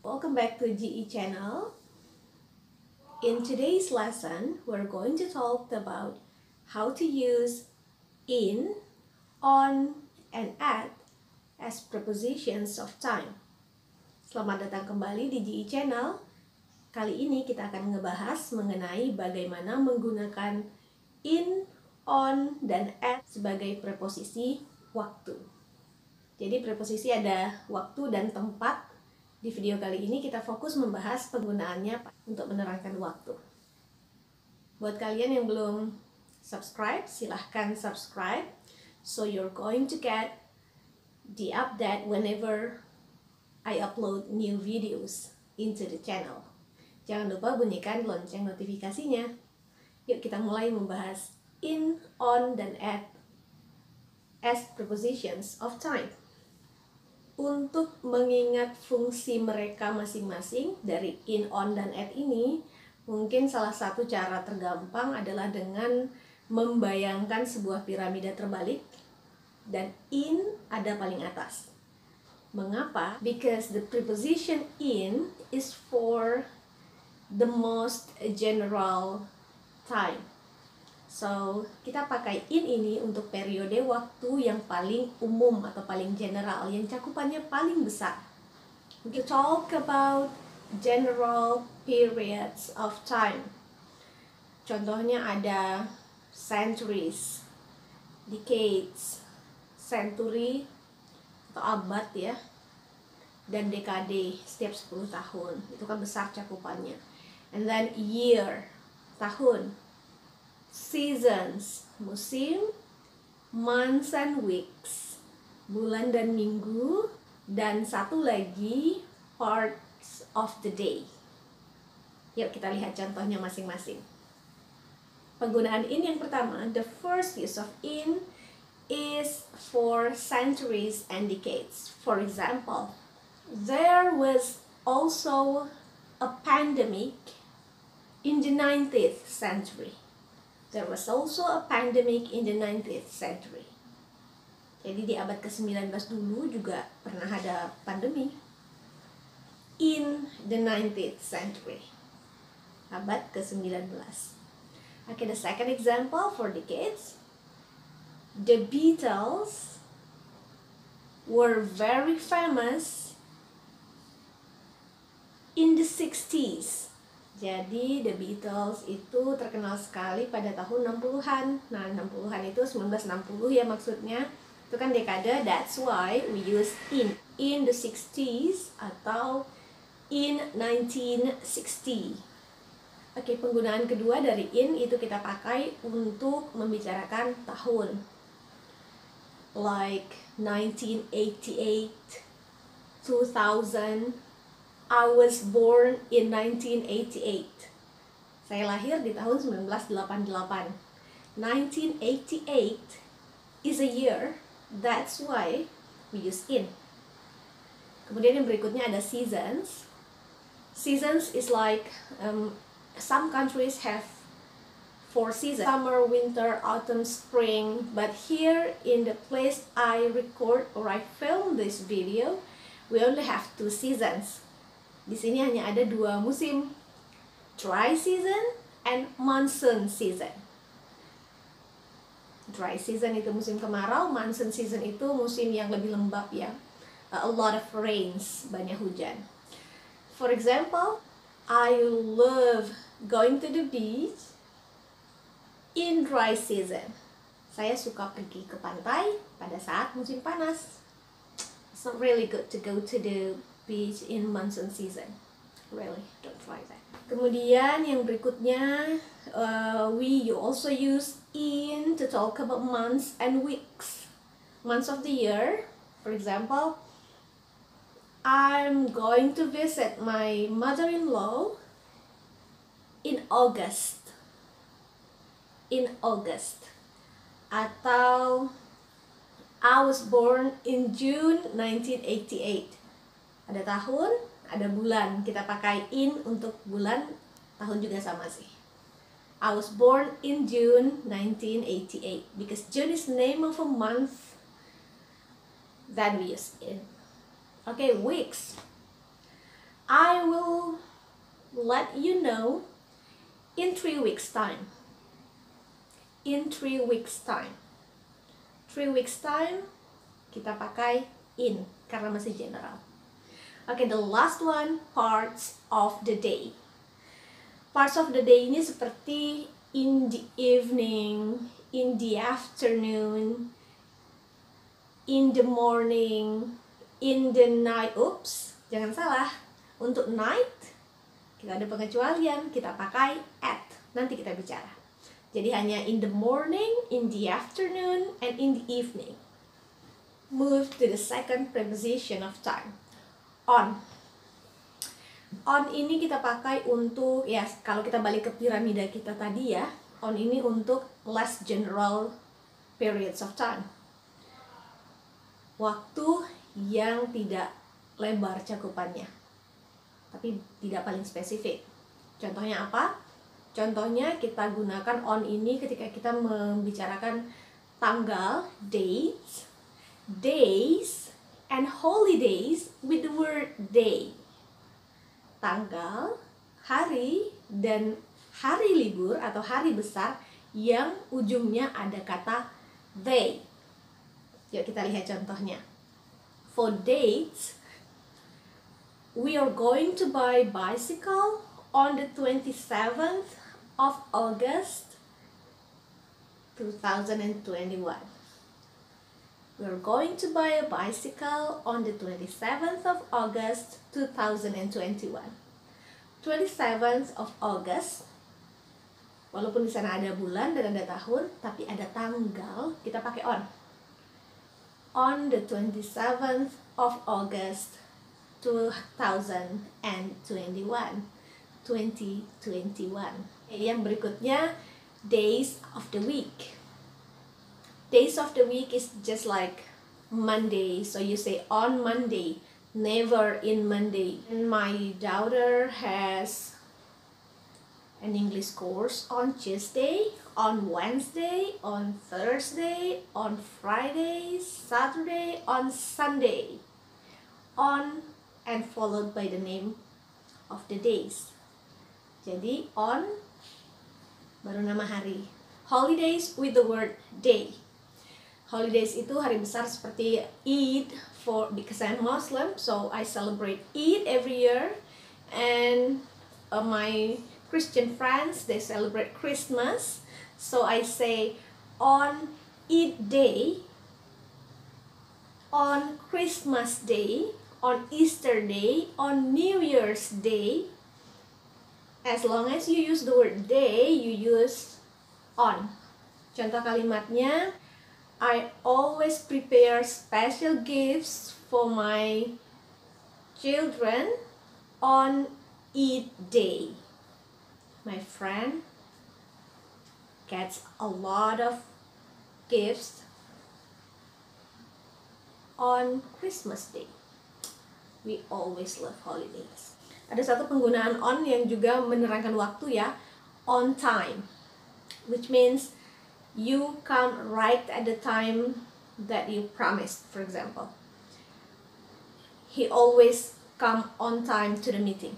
Welcome back to GE channel. In today's lesson, we're going to talk about how to use in, on, and at as prepositions of time. Selamat datang kembali di GE channel. Kali ini kita akan ngebahas mengenai bagaimana menggunakan in, on, dan at sebagai preposisi waktu. Jadi preposisi ada waktu dan tempat. Di video kali ini kita fokus membahas penggunaannya untuk menerangkan waktu. Buat kalian yang belum subscribe, silahkan subscribe. So you're going to get the update whenever I upload new videos into the channel. Jangan lupa bunyikan lonceng notifikasinya. Yuk kita mulai membahas in, on, dan at as prepositions of time. Untuk mengingat fungsi mereka masing-masing dari in, on, dan at ini, mungkin salah satu cara tergampang adalah dengan membayangkan sebuah piramida terbalik dan in ada paling atas. Mengapa? Because the preposition in is for the most general time. So, kita pakai in ini untuk periode waktu yang paling umum atau paling general, yang cakupannya paling besar. We talk about general periods of time. Contohnya ada centuries, decades, century atau abad ya, dan dekade setiap 10 tahun. Itu kan besar cakupannya. And then year, tahun. Seasons, musim, months and weeks, bulan dan minggu, dan satu lagi parts of the day. Yuk kita lihat contohnya masing-masing. Penggunaan in yang pertama, the first use of in is for centuries and decades. For example, there was also a pandemic in the 19th century. There was also a pandemic in the 19th century. Jadi di abad ke-19 dulu juga pernah ada pandemi. In the 19th century. Abad ke-19. Okay, the second example for decades. The Beatles were very famous in the 60s. Jadi The Beatles itu terkenal sekali pada tahun 60-an. Nah, 60-an itu 1960 ya maksudnya. Itu kan dekade, that's why we use in the 60s atau in 1960. Oke, penggunaan kedua dari in itu kita pakai untuk membicarakan tahun. Like 1988, 2000. I was born in 1988. Saya lahir di tahun 1988. 1988 is a year. That's why we use in. Kemudian yang berikutnya ada seasons. Seasons is like some countries have 4 seasons. Summer, winter, autumn, spring. But here in the place I record or I film this video, we only have 2 seasons. Di sini hanya ada 2 musim, dry season and monsoon season. Dry season itu musim kemarau, monsoon season itu musim yang lebih lembab ya. A lot of rains, banyak hujan. For example, I love going to the beach in dry season. Saya suka pergi ke pantai pada saat musim panas. It's not really good to go to the beach in monsoon season. Really, don't try that. Kemudian yang berikutnya, you also use in to talk about months and weeks. Months of the year, for example, I'm going to visit my mother-in-law in August. In August. Atau I was born in June 1988. Ada tahun, ada bulan. Kita pakai in untuk bulan, tahun juga sama sih. I was born in June 1988 because June is the name of a month that we use in. Okay, weeks. I will let you know in 3 weeks time. In 3 weeks time. 3 weeks time kita pakai in karena masih general. Oke, the last one, parts of the day. Parts of the day ini seperti in the evening, in the afternoon, in the morning, in the night. Oops, jangan salah. Untuk night, kita ada pengecualian, kita pakai at. Nanti kita bicara. Jadi hanya in the morning, in the afternoon, and in the evening. Move to the second preposition of time. On. On ini kita pakai untuk, ya kalau kita balik ke piramida kita tadi ya, on ini untuk less general periods of time. Waktu yang tidak lebar cakupannya, tapi tidak paling spesifik. Contohnya apa? Contohnya kita gunakan on ini ketika kita membicarakan tanggal, dates, days, and holidays with the word day. Tanggal, hari, dan hari libur atau hari besar yang ujungnya ada kata they. Yuk kita lihat contohnya. For dates, we are going to buy bicycle on the 27th of August 2021. We are going to buy a bicycle on the 27th of August 2021. 27th of August, walaupun di sana ada bulan dan ada tahun, tapi ada tanggal, kita pakai on. On the 27th of August 2021. 2021. Yang berikutnya, days of the week. Days of the week is just like Monday, so you say on Monday, never in Monday. And my daughter has an English course on Tuesday, on Wednesday, on Thursday, on Friday, Saturday, on Sunday. On and followed by the name of the days. Jadi on baru nama hari. Holidays with the word day. Holidays itu hari besar seperti Eid, because I'm Muslim, so I celebrate Eid every year, and my Christian friends, they celebrate Christmas, so I say on Eid day, on Christmas day, on Easter day, on New Year's day. As long as you use the word day, you use on. Contoh kalimatnya, I always prepare special gifts for my children on Eid day. My friend gets a lot of gifts on Christmas day. We always love holidays. Ada satu penggunaan on yang juga menerangkan waktu ya, on time, which means you come right at the time that you promised. For example, he always come on time to the meeting.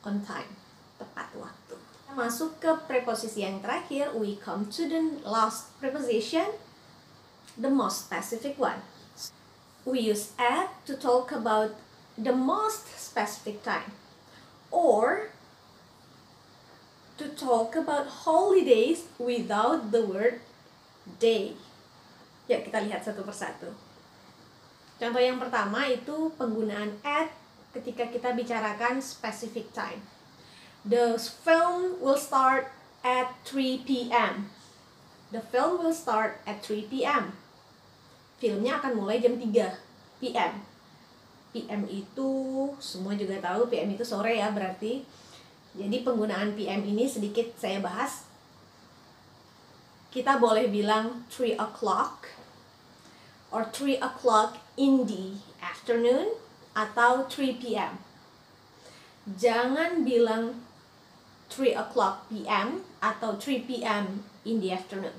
On time, tepat waktu. Masuk ke preposisi yang terakhir, we come to the last preposition, the most specific one. We use at to talk about the most specific time, or to talk about holidays without the word day. Ya, kita lihat satu persatu. Contoh yang pertama itu penggunaan at ketika kita bicarakan specific time. The film will start at 3 p.m. The film will start at 3 p.m. Filmnya akan mulai jam 3 p.m. PM itu semua juga tahu, PM itu sore ya berarti. Jadi penggunaan PM ini sedikit saya bahas. Kita boleh bilang 3 o'clock or 3 o'clock in the afternoon atau 3 p.m. Jangan bilang 3 o'clock p.m. atau 3 p.m. in the afternoon.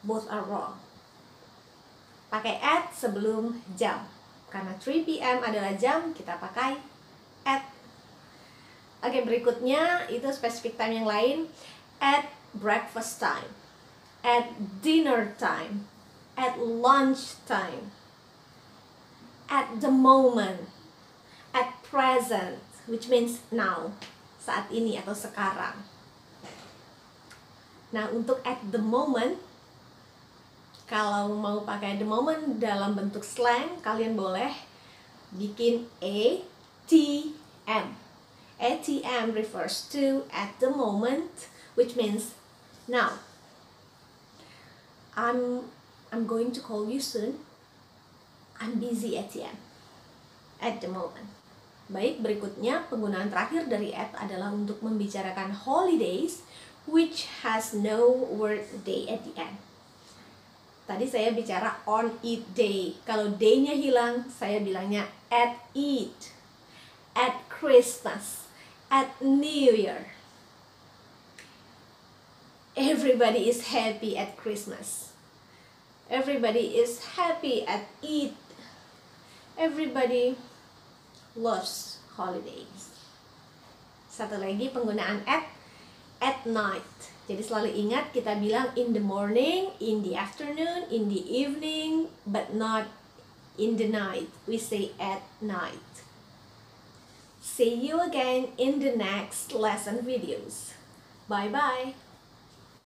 Both are wrong. Pakai at sebelum jam. Karena 3 p.m. adalah jam, kita pakai Oke, berikutnya itu specific time yang lain. At breakfast time, at dinner time, at lunch time, at the moment, at present, which means now, saat ini atau sekarang. Nah, untuk at the moment, kalau mau pakai the moment dalam bentuk slang, kalian boleh bikin ATM. ATM refers to at the moment, which means now. I'm going to call you soon. I'm busy ATM. At the moment. Baik, berikutnya penggunaan terakhir dari at adalah untuk membicarakan holidays which has no word day at the end. Tadi saya bicara on eat day. Kalau day-nya hilang, saya bilangnya at eat, at Christmas, at New Year. Everybody is happy at Christmas. Everybody is happy at Eid. Everybody loves holidays. Satu lagi penggunaan at night. Jadi selalu ingat kita bilang in the morning, in the afternoon, in the evening, but not in the night. We say at night. See you again in the next lesson videos. Bye bye.